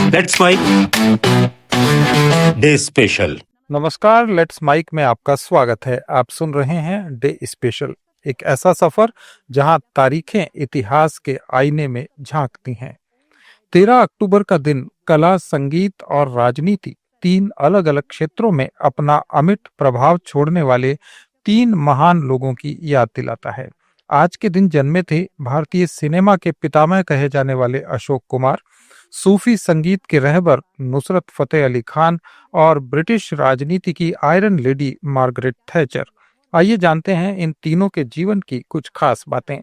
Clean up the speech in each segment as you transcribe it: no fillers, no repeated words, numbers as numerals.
Let's mic day special. नमस्कार, let's mic में आपका स्वागत है। आप सुन रहे हैं डे स्पेशल, एक ऐसा सफर जहां तारीखें इतिहास के आईने में झांकती हैं। 13 अक्टूबर का दिन कला, संगीत और राजनीति, तीन अलग अलग क्षेत्रों में अपना अमिट प्रभाव छोड़ने वाले तीन महान लोगों की याद दिलाता है। आज के दिन जन्मे थे भारतीय सिनेमा के पितामह कहे जाने वाले अशोक कुमार, सूफी संगीत के रहबर नुसरत फतेह अली खान और ब्रिटिश राजनीति की आयरन लेडी मार्गरेट थैचर। आइए जानते हैं इन तीनों के जीवन की कुछ खास बातें।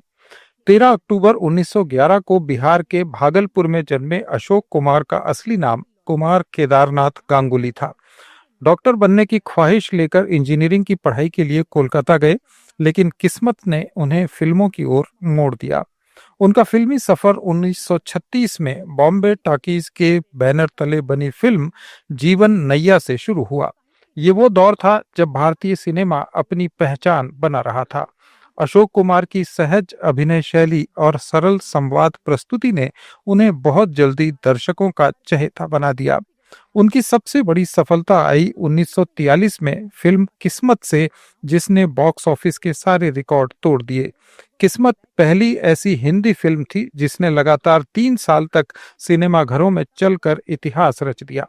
13 अक्टूबर 1911 को बिहार के भागलपुर में जन्मे अशोक कुमार का असली नाम कुमार केदारनाथ गांगुली था। डॉक्टर बनने की ख्वाहिश लेकर इंजीनियरिंग की पढ़ाई के लिए कोलकाता गए, लेकिन किस्मत ने उन्हें फिल्मों की ओर मोड़ दिया। उनका फिल्मी सफर 1936 में बॉम्बे टॉकीज के बैनर तले बनी फिल्म जीवन नैया से शुरू हुआ। ये वो दौर था जब भारतीय सिनेमा अपनी पहचान बना रहा था। अशोक कुमार की सहज अभिनय शैली और सरल संवाद प्रस्तुति ने उन्हें बहुत जल्दी दर्शकों का चहेता बना दिया। उनकी सबसे बड़ी सफलता आई 1943 में फिल्म किस्मत से, जिसने बॉक्स ऑफिस के सारे रिकॉर्ड तोड़ दिए। किस्मत पहली ऐसी हिंदी फिल्म थी जिसने लगातार 3 साल तक सिनेमाघरों में चलकर इतिहास रच दिया।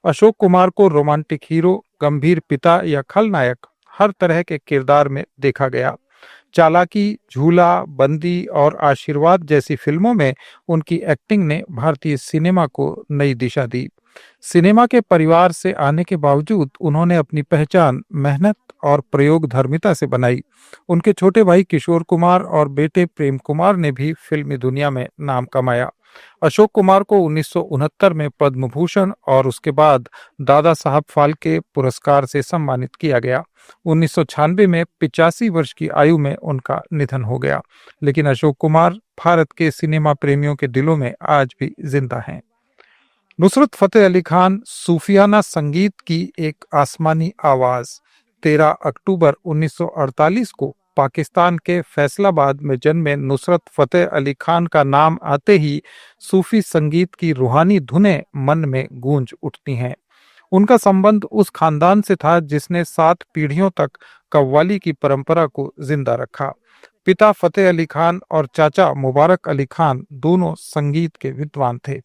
अशोक कुमार को रोमांटिक हीरो, गंभीर पिता या खलनायक, हर तरह के किरदार में देखा गया। चालाकी, झूला, बंदी और आशीर्वाद जैसी फिल्मों में उनकी एक्टिंग ने भारतीय सिनेमा को नई दिशा दी। सिनेमा के परिवार से आने के बावजूद उन्होंने अपनी पहचान मेहनत और प्रयोगधर्मिता से बनाई। उनके छोटे भाई किशोर कुमार और बेटे प्रेम कुमार ने भी फिल्मी दुनिया में नाम कमाया। अशोक कुमार को 1969 में पद्म भूषण और उसके बाद दादा साहब फाल्के पुरस्कार से सम्मानित किया गया। 1996 में 85 वर्ष की आयु में उनका निधन हो गया, लेकिन अशोक कुमार भारत के सिनेमा प्रेमियों के दिलों में आज भी जिंदा हैं। नुसरत फतेह अली खान सूफियाना संगीत की एक आसमानी आवाज। 13 अक्टूबर 1948 को पाकिस्तान के फैसलाबाद में जन्मे नुसरत फतेह अली खान का नाम आते ही सूफी संगीत की रूहानी धुनें मन में गूंज उठती हैं। उनका संबंध उस खानदान से था जिसने 7 पीढ़ियों तक कव्वाली की परंपरा को जिंदा रखा। पिता फतेह अली खान और चाचा मुबारक अली खान दोनों संगीत के विद्वान थे।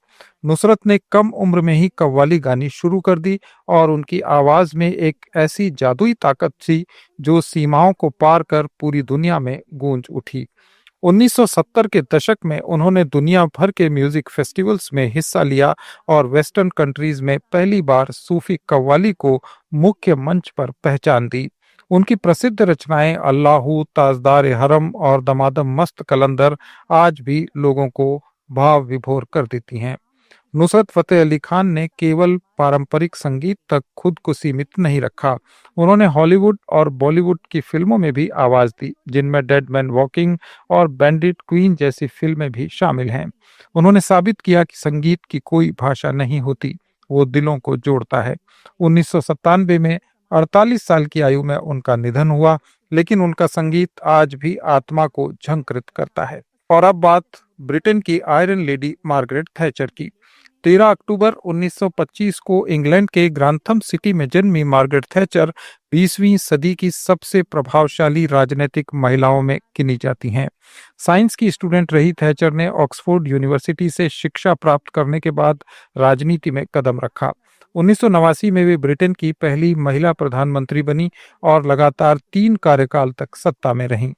नुसरत ने कम उम्र में ही कव्वाली गानी शुरू कर दी और उनकी आवाज में एक ऐसी जादुई ताकत थी जो सीमाओं को पार कर पूरी दुनिया में गूंज उठी। 1970 के दशक में उन्होंने दुनिया भर के म्यूजिक फेस्टिवल्स में हिस्सा लिया और वेस्टर्न कंट्रीज में पहली बार सूफी कव्वाली को मुख्य मंच पर पहचान दी। उनकी प्रसिद्ध रचनाएं अल्लाहू, ताजदार हरम और दमादम मस्त कलंदर आज भी लोगों को भाव विभोर कर देती हैं। नुसरत फतेह अली खान ने केवल पारंपरिक संगीत तक खुद को सीमित नहीं रखा। उन्होंने हॉलीवुड और बॉलीवुड की फिल्मों में भी आवाज दी, जिनमें डेड मैन वॉकिंग और बैंडिट क्वीन जैसी फिल्में भी शामिल हैं। उन्होंने साबित किया कि संगीत की कोई भाषा नहीं होती, वो दिलों को जोड़ता है। 1997 में 48 साल की आयु में उनका निधन हुआ, लेकिन उनका संगीत आज भी आत्मा को झंकृत करता है। और अब बात ब्रिटेन की आयरन लेडी मार्गरेट थैचर की। 13 अक्टूबर 1925 को इंग्लैंड के ग्रांथम सिटी में जन्मी मार्गरेट थैचर 20वीं सदी की सबसे प्रभावशाली राजनीतिक महिलाओं में गिनी जाती हैं। साइंस की स्टूडेंट रही थैचर ने ऑक्सफोर्ड यूनिवर्सिटी से शिक्षा प्राप्त करने के बाद राजनीति में कदम रखा। 1989 में वे ब्रिटेन की पहली महिला प्रधानमंत्री बनी और लगातार 3 कार्यकाल तक सत्ता में रहीं।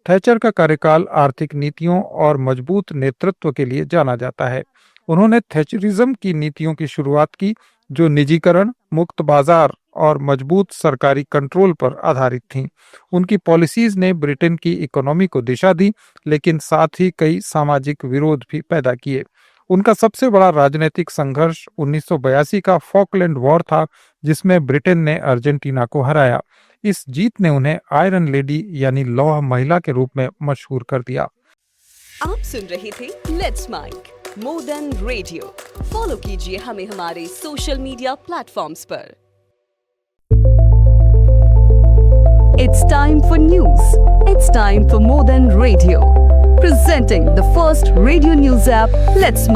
थैचर का कार्यकाल आर्थिक नीतियों और मजबूत नेतृत्व के लिए जाना जाता है। उन्होंने थैचरिज्म की नीतियों की शुरुआत की, जो निजीकरण, मुक्त बाजार और मजबूत सरकारी कंट्रोल पर आधारित थीं। उनकी पॉलिसीज ने ब्रिटेन की इकोनॉमी को दिशा दी, लेकिन साथ ही कई सामाजिक विरोध भी पैदा किए। उनका सबसे बड़ा राजनीतिक संघर्ष 1982 का फॉकलैंड वॉर था, जिसमें ब्रिटेन ने अर्जेंटीना को हराया। इस जीत ने उन्हें आयरन लेडी यानी लौह महिला के रूप में मशहूर कर दिया। आप सुन रहे थे let's mic more than radio. Follow कीजिए हमें हमारे सोशल मीडिया प्लेटफॉर्म्स पर। It's time for news. It's time for more than radio. Presenting the first radio news app, Let's